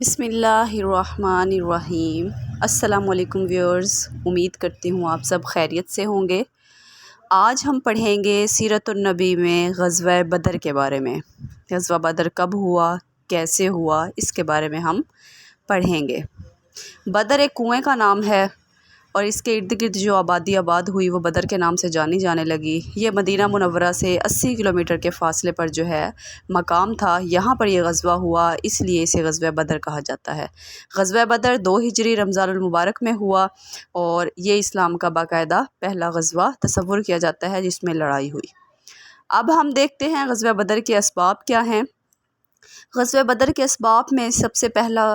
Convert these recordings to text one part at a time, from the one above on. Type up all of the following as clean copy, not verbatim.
بسم اللہ الرحمن الرحیم۔ السلام علیکم ویورز، امید کرتی ہوں آپ سب خیریت سے ہوں گے۔ آج ہم پڑھیں گے سیرت النبی میں غزوہ بدر کے بارے میں۔ غزوہ بدر کب ہوا، کیسے ہوا، اس کے بارے میں ہم پڑھیں گے۔ بدر ایک کنویں کا نام ہے اور اس کے ارد گرد جو آبادی آباد ہوئی وہ بدر کے نام سے جانی جانے لگی۔ یہ مدینہ منورہ سے 80 کلومیٹر کے فاصلے پر جو ہے مقام تھا، یہاں پر یہ غزوہ ہوا، اس لیے اسے غزوہ بدر کہا جاتا ہے۔ غزوہ بدر 2 ہجری رمضان المبارک میں ہوا اور یہ اسلام کا باقاعدہ پہلا غزوہ تصور کیا جاتا ہے جس میں لڑائی ہوئی۔ اب ہم دیکھتے ہیں غزوہ بدر کے اسباب کیا ہیں۔ غزوہ بدر کے اسباب میں سب سے پہلا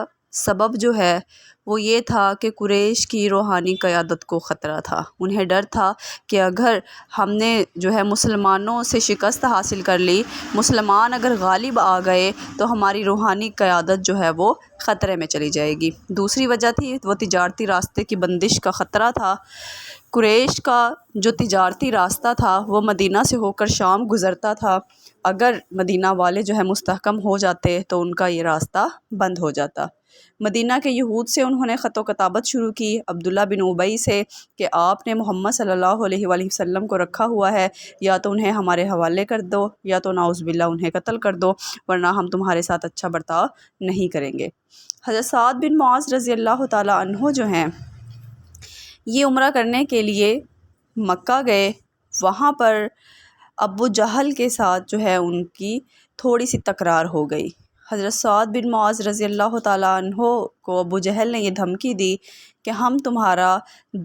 سبب جو ہے وہ یہ تھا کہ قریش کی روحانی قیادت کو خطرہ تھا۔ انہیں ڈر تھا کہ اگر ہم نے جو ہے مسلمانوں سے شکست حاصل کر لی، مسلمان اگر غالب آ گئے تو ہماری روحانی قیادت جو ہے وہ خطرے میں چلی جائے گی۔ دوسری وجہ تھی وہ تجارتی راستے کی بندش کا خطرہ تھا۔ قریش کا جو تجارتی راستہ تھا وہ مدینہ سے ہو کر شام گزرتا تھا، اگر مدینہ والے جو ہے مستحکم ہو جاتے تو ان کا یہ راستہ بند ہو جاتا۔ مدینہ کے یہود سے انہوں نے خط و کتابت شروع کی، عبداللہ بن ابی سے، کہ آپ نے محمد صلی اللہ علیہ وآلہ وسلم کو رکھا ہوا ہے، یا تو انہیں ہمارے حوالے کر دو یا تو نعوذ باللہ انہیں قتل کر دو، ورنہ ہم تمہارے ساتھ اچھا برتاؤ نہیں کریں گے۔ حضرت سعد بن معاذ رضی اللہ تعالی عنہ جو ہیں یہ عمرہ کرنے کے لیے مکہ گئے۔ وہاں پر ابو جہل کے ساتھ جو ہے ان کی تھوڑی سی تکرار ہو گئی۔ حضرت سعد بن معاذ رضی اللہ تعالیٰ عنہ کو ابو جہل نے یہ دھمکی دی کہ ہم تمہارا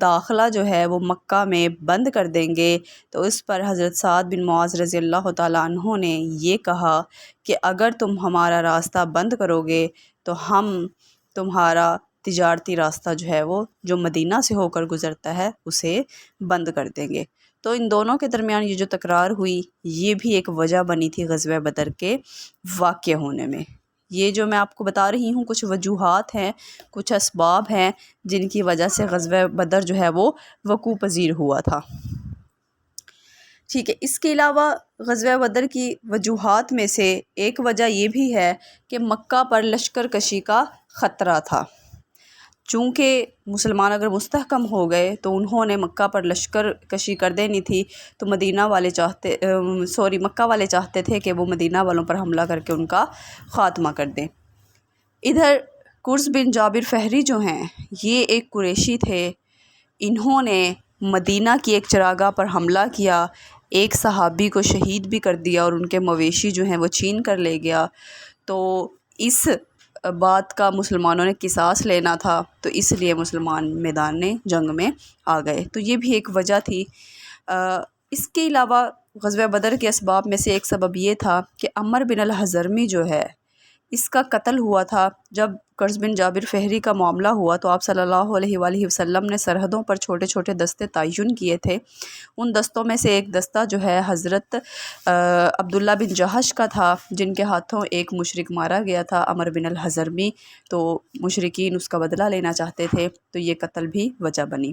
داخلہ جو ہے وہ مکہ میں بند کر دیں گے۔ تو اس پر حضرت سعد بن معاذ رضی اللہ تعالیٰ عنہ نے یہ کہا کہ اگر تم ہمارا راستہ بند کرو گے تو ہم تمہارا تجارتی راستہ جو ہے وہ جو مدینہ سے ہو کر گزرتا ہے اسے بند کر دیں گے۔ تو ان دونوں کے درمیان یہ جو تکرار ہوئی یہ بھی ایک وجہ بنی تھی غزوہ بدر کے واقع ہونے میں۔ یہ جو میں آپ کو بتا رہی ہوں کچھ وجوہات ہیں، کچھ اسباب ہیں جن کی وجہ سے غزوہ بدر جو ہے وہ وقوع پذیر ہوا تھا۔ ٹھیک ہے، اس کے علاوہ غزوہ بدر کی وجوہات میں سے ایک وجہ یہ بھی ہے کہ مکہ پر لشکر کشی کا خطرہ تھا۔ چونکہ مسلمان اگر مستحکم ہو گئے تو انہوں نے مکہ پر لشکر کشی کر دینی تھی، تو مکہ والے چاہتے تھے کہ وہ مدینہ والوں پر حملہ کر کے ان کا خاتمہ کر دیں۔ ادھر قرظ بن جابر فہری جو ہیں یہ ایک قریشی تھے، انہوں نے مدینہ کی ایک چراگاہ پر حملہ کیا، ایک صحابی کو شہید بھی کر دیا اور ان کے مویشی جو ہیں وہ چھین کر لے گیا۔ تو اس بات کا مسلمانوں نے قصاص لینا تھا، تو اس لیے مسلمان میدان جنگ میں آ گئے، تو یہ بھی ایک وجہ تھی۔ اس کے علاوہ غزوہ بدر کے اسباب میں سے ایک سبب یہ تھا کہ عمر بن الحضرمی جو ہے اس کا قتل ہوا تھا۔ جب قرظ بن جابر فہری کا معاملہ ہوا تو آپ صلی اللہ علیہ وآلہ وسلم نے سرحدوں پر چھوٹے چھوٹے دستے تعین کیے تھے۔ ان دستوں میں سے ایک دستہ جو ہے حضرت عبداللہ بن جہش کا تھا، جن کے ہاتھوں ایک مشرک مارا گیا تھا، عمر بن الحضرمی، تو مشرکین اس کا بدلہ لینا چاہتے تھے، تو یہ قتل بھی وجہ بنی۔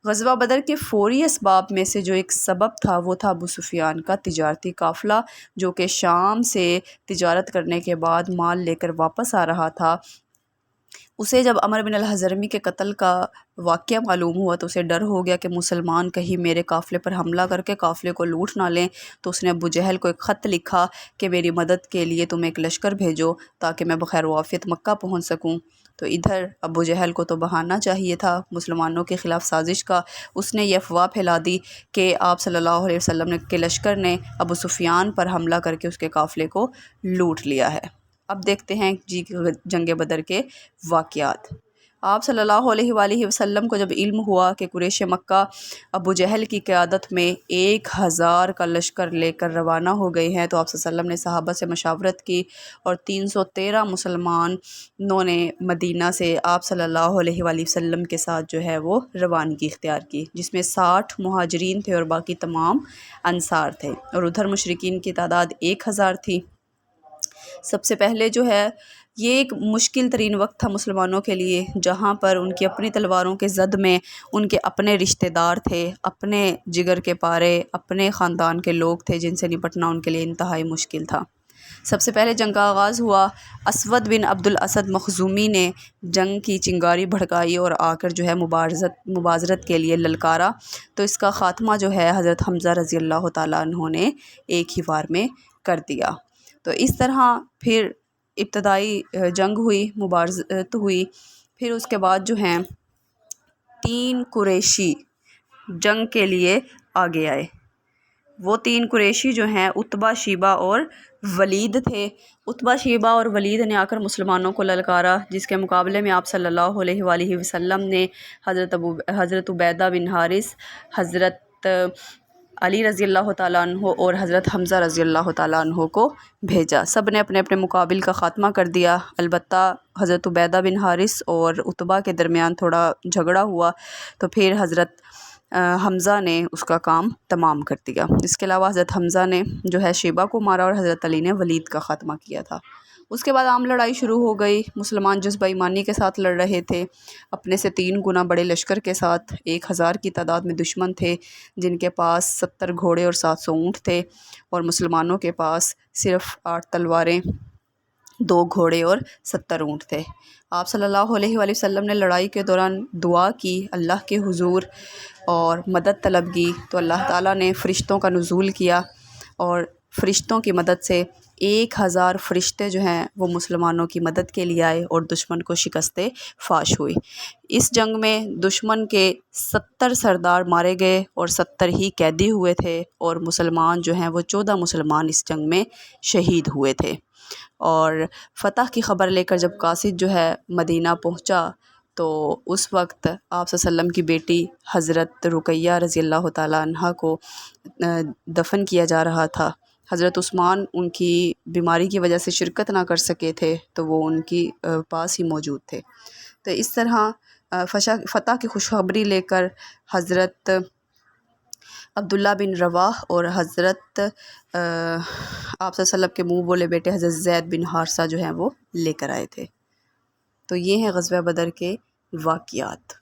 غزوہ بدر کے فوری اسباب میں سے جو ایک سبب تھا وہ تھا ابو سفیان کا تجارتی قافلہ، جو کہ شام سے تجارت کرنے کے بعد مال لے کر واپس آ رہا تھا۔ اسے جب عمر بن الحضرمی کے قتل کا واقعہ معلوم ہوا تو اسے ڈر ہو گیا کہ مسلمان کہیں میرے قافلے پر حملہ کر کے قافلے کو لوٹ نہ لیں، تو اس نے ابو جہل کو ایک خط لکھا کہ میری مدد کے لیے تم ایک لشکر بھیجو تاکہ میں بخیر و عافیت مکہ پہنچ سکوں۔ تو ادھر ابو جہل کو تو بہانہ چاہیے تھا مسلمانوں کے خلاف سازش کا، اس نے یہ افواہ پھیلا دی کہ آپ صلی اللہ علیہ وسلم کے لشکر نے ابو سفیان پر حملہ کر کے اس کے قافلے کو لوٹ لیا ہے۔ اب دیکھتے ہیں جنگ بدر کے واقعات۔ آپ صلی اللہ علیہ وآلہ وسلم کو جب علم ہوا کہ قریش مکہ ابو جہل کی قیادت میں 1000 کا لشکر لے کر روانہ ہو گئے ہیں، تو آپ صلی اللہ علیہ وسلم نے صحابہ سے مشاورت کی اور 313 مسلمانوں نے مدینہ سے آپ صلی اللہ علیہ وآلہ وسلم کے ساتھ جو ہے وہ روانگی اختیار کی، جس میں 60 مہاجرین تھے اور باقی تمام انصار تھے، اور ادھر مشرکین کی تعداد 1000 تھی۔ سب سے پہلے جو ہے یہ ایک مشکل ترین وقت تھا مسلمانوں کے لیے، جہاں پر ان کی اپنی تلواروں کے زد میں ان کے اپنے رشتہ دار تھے، اپنے جگر کے پارے، اپنے خاندان کے لوگ تھے، جن سے نپٹنا ان کے لیے انتہائی مشکل تھا۔ سب سے پہلے جنگ کا آغاز ہوا، اسود بن عبد الاسد مخزومی نے جنگ کی چنگاری بھڑکائی اور آ کر جو ہے مبارزت کے لیے للکارا، تو اس کا خاتمہ جو ہے حضرت حمزہ رضی اللہ تعالیٰ عنہ نے ایک ہی وار میں کر دیا۔ تو اس طرح پھر ابتدائی جنگ ہوئی، مبارزت ہوئی، پھر اس کے بعد جو ہیں 3 قریشی جنگ کے لیے آگے آئے۔ وہ 3 قریشی جو ہیں عتبہ، شیبہ اور ولید تھے۔ عتبہ، شیبہ اور ولید نے آ کر مسلمانوں کو للکارا، جس کے مقابلے میں آپ صلی اللہ علیہ وآلہ وسلم نے حضرت عبیدہ بن حارث، حضرت علی رضی اللہ تعالیٰ عنہ اور حضرت حمزہ رضی اللہ تعالیٰ عنہ کو بھیجا۔ سب نے اپنے اپنے مقابل کا خاتمہ کر دیا۔ البتہ حضرت عبیدہ بن حارث اور عتبہ کے درمیان تھوڑا جھگڑا ہوا، تو پھر حضرت حمزہ نے اس کا کام تمام کر دیا۔ اس کے علاوہ حضرت حمزہ نے جو ہے شیبہ کو مارا اور حضرت علی نے ولید کا خاتمہ کیا تھا۔ اس کے بعد عام لڑائی شروع ہو گئی۔ مسلمان جذبہ ایمانی کے ساتھ لڑ رہے تھے، اپنے سے 3 گنا بڑے لشکر کے ساتھ۔ 1000 کی تعداد میں دشمن تھے، جن کے پاس 70 گھوڑے اور 700 اونٹ تھے، اور مسلمانوں کے پاس صرف 8 تلواریں، 2 گھوڑے اور 70 اونٹ تھے۔ آپ صلی اللہ علیہ وآلہ وسلم نے لڑائی کے دوران دعا کی اللہ کے حضور اور مدد طلب کی، تو اللہ تعالیٰ نے فرشتوں کا نزول کیا، اور فرشتوں کی مدد سے 1000 فرشتے جو ہیں وہ مسلمانوں کی مدد کے لیے آئے اور دشمن کو شکست فاش ہوئی۔ اس جنگ میں دشمن کے 70 سردار مارے گئے اور 70 ہی قیدی ہوئے تھے، اور مسلمان جو ہیں وہ 14 مسلمان اس جنگ میں شہید ہوئے تھے۔ اور فتح کی خبر لے کر جب قاصد جو ہے مدینہ پہنچا، تو اس وقت آپ صلی اللہ علیہ وسلم کی بیٹی حضرت رقیہ رضی اللہ تعالیٰ عنہ کو دفن کیا جا رہا تھا۔ حضرت عثمان ان کی بیماری کی وجہ سے شرکت نہ کر سکے تھے، تو وہ ان کی پاس ہی موجود تھے۔ تو اس طرح فتح کی خوشخبری لے کر حضرت عبداللہ بن رواح اور حضرت آپ صلی اللہ علیہ وسلم کے منہ بولے بیٹے حضرت زید بن حارثہ جو ہیں وہ لے کر آئے تھے۔ تو یہ ہیں غزوہ بدر کے واقعات۔